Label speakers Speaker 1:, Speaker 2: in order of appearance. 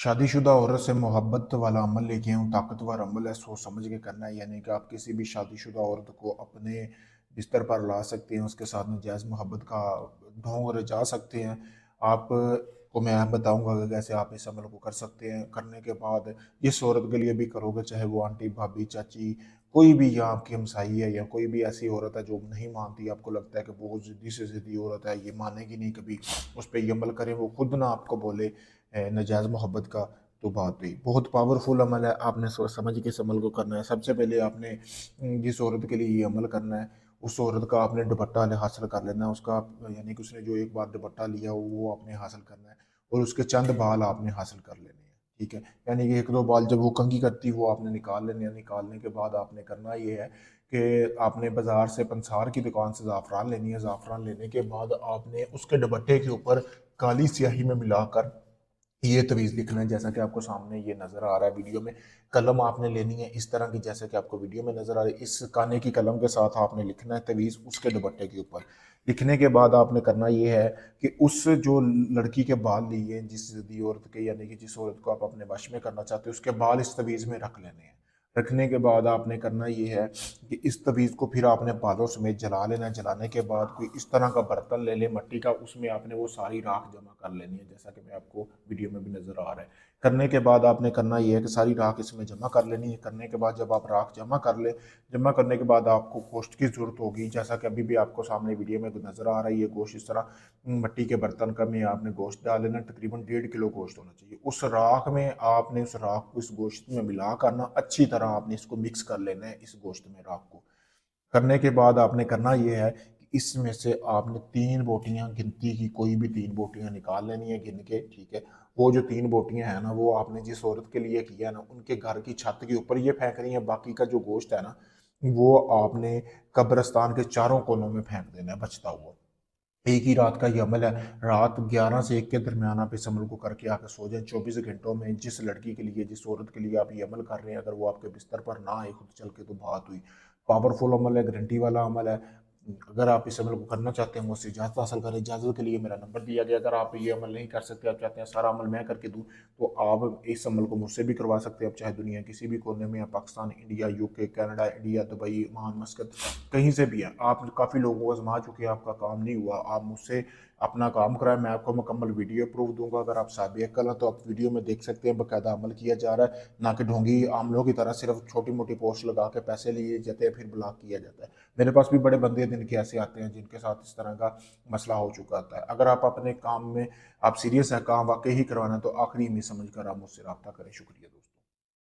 Speaker 1: शादीशुदा औरत से मोहब्बत वाला अमल लेके आऊँ, ताकतवर अमल है, सोच समझ के करना है। यानी कि आप किसी भी शादीशुदा औरत को अपने बिस्तर पर ला सकते हैं, उसके साथ नजायज़ मोहब्बत का ढोंग रचा सकते हैं। आप को मैं बताऊंगा कि कैसे आप इस अमल को कर सकते हैं। करने के बाद जिस औरत के लिए भी करोगे, चाहे वो आंटी, भाभी, चाची, कोई भी, या आपकी हमसाई है, या कोई भी ऐसी औरत है जो नहीं मानती, आपको लगता है कि बहुत ज़िद्दी से ज़िद्दी औरत है, ये मानेगी नहीं कभी, उस पर ये अमल करें, वो खुद ना आपको बोले नजायज़ मोहब्बत का, तो बात हुई। बहुत पावरफुल अमल है, आपने सोच समझ के इस अमल को करना है। सबसे पहले आपने जिस औरत के लिए ये अमल करना है, उस औरत का आपने दुपट्टा हासिल कर लेना है। उसका यानी कि उसने जो एक बार दुपट्टा लिया वो आपने हासिल करना है, और उसके चंद बाल आपने हासिल कर लेने हैं। ठीक है, यानी कि एक दो बाल जब वो कंघी करती वो आपने निकाल लेने हैं। निकालने के बाद आपने करना ये है कि आपने बाजार से पंसार की दुकान से ज़ाफ़रान लेनी है। ज़ाफ़रान लेने के बाद आपने उसके दुपट्टे के ऊपर काली स्याही में मिलाकर ये तवीज़ लिखना है, जैसा कि आपको सामने ये नज़र आ रहा है वीडियो में। कलम आपने लेनी है इस तरह की, जैसे कि आपको वीडियो में नज़र आ रही है। इस काने की कलम के साथ आपने लिखना है तवीज़ उसके दुपट्टे के ऊपर। लिखने के बाद आपने करना ये है कि उस जो लड़की के बाल लिए, जिस दी औरत के, यानी कि जिस औरत को आप अपने वश में करना चाहते हो, उसके बाल इस तवीज़ में रख लेने हैं। रखने के बाद आपने करना ये है कि इस तवीज़ को फिर आपने बालों समेत जला लेना है। जलाने के बाद कोई इस तरह का बर्तन ले लें मिट्टी का, उसमें आपने वो सारी राख जमा कर लेनी है, जैसा कि मैं आपको वीडियो में भी नज़र आ रहा है। करने के बाद आपने करना ये है कि सारी राख इसमें जमा कर लेनी है। करने के बाद जब आप राख जमा कर ले, जमा करने के बाद आपको गोश्त की ज़रूरत होगी, जैसा कि अभी भी आपको सामने वीडियो में नज़र आ रही है। गोश्त इस तरह मिट्टी के बर्तन का में आपने गोश्त डाल लेना, तकरीबन 1.5 किलो गोश्त होना चाहिए। उस राख में आपने उस राख को इस गोश्त में मिला करना, अच्छी तरह आपने इसको मिक्स कर लेना है इस गोश्त में राख को। करने के बाद आपने करना ये है कि इसमें से आपने 3 बोटियां गिनती की, कोई भी 3 बोटियां निकाल लेनी है गिन के। ठीक है, वो जो 3 बोटियां हैं ना, वो आपने जिस औरत के लिए किया ना, उनके घर की छत के ऊपर ये फेंक रही है। बाकी का जो गोश्त है ना, वो आपने कब्रिस्तान के चारों कोनों में फेंक देना है बचता हुआ। एक ही रात का ये अमल है। रात 11 से 1 के दरमियान आप इस अमल को करके आकर सो जाएं। 24 घंटों में जिस लड़की के लिए, जिस औरत के लिए आप ये अमल कर रहे हैं, अगर वो आपके बिस्तर पर ना आए खुद चल के, तो बात हुई। पावरफुल अमल है, गारंटी वाला अमल है। अगर आप इस अमल को करना चाहते हैं, मुझसे इजाज़त हासिल करें। इजाज़त के लिए मेरा नंबर दिया गया। अगर आप ये अमल नहीं कर सकते, आप चाहते हैं सारा अमल मैं करके दूँ, तो आप इस अमल को मुझसे भी करवा सकते हैं। आप चाहे दुनिया किसी भी कोने में, या Pakistan, India, UK, Canada, India, Dubai, Oman, मस्कत, कहीं से भी है। आप काफ़ी लोगों को आजमा चुके हैं, आपका काम नहीं हुआ, आप मुझसे अपना काम कराएं। मैं आपको मुकम्मल वीडियो प्रूफ दूंगा। अगर आप साबित अक्ल हैं तो आप वीडियो में देख सकते हैं बाकायदा अमल किया जा रहा है, ना कि ढोंगी आमलों की तरह सिर्फ छोटी मोटी पोस्ट लगा के पैसे लिए जाते हैं, फिर ब्लॉक किया जाता है। मेरे पास भी बड़े बंदे दिन के ऐसे आते हैं जिनके साथ इस तरह का मसला हो चुका होता है। अगर आप अपने काम में आप सीरियस हैं, काम वाकई ही करवाना है, तो आखिरी में समझ कर आप मुझसे रब्ता करें। शुक्रिया दोस्तों।